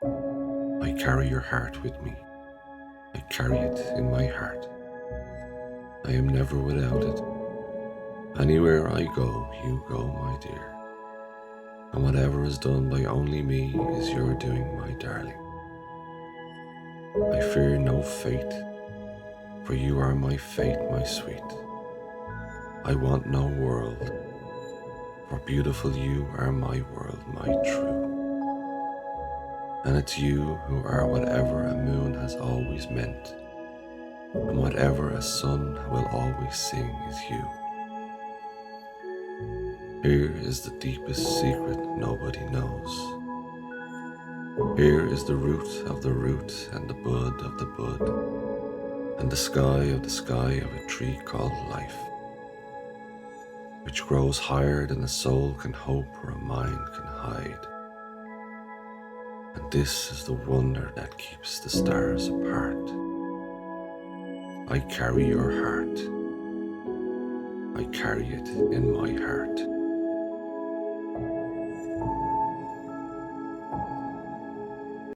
I carry your heart with me. I carry it in my heart. I am never without it. Anywhere I go, you go, my dear. And whatever is done by only me is your doing, my darling. I fear no fate, for you are my fate, my sweet. I want no world, for beautiful you are my world, my true. And it's you who are whatever a moon has always meant, and whatever a sun will always sing is you. Here is the deepest secret nobody knows. Here is the root of the root and the bud of the bud, and the sky of a tree called life, which grows higher than a soul can hope or a mind can hide. And this is the wonder that keeps the stars apart. I carry your heart. I carry it in my heart.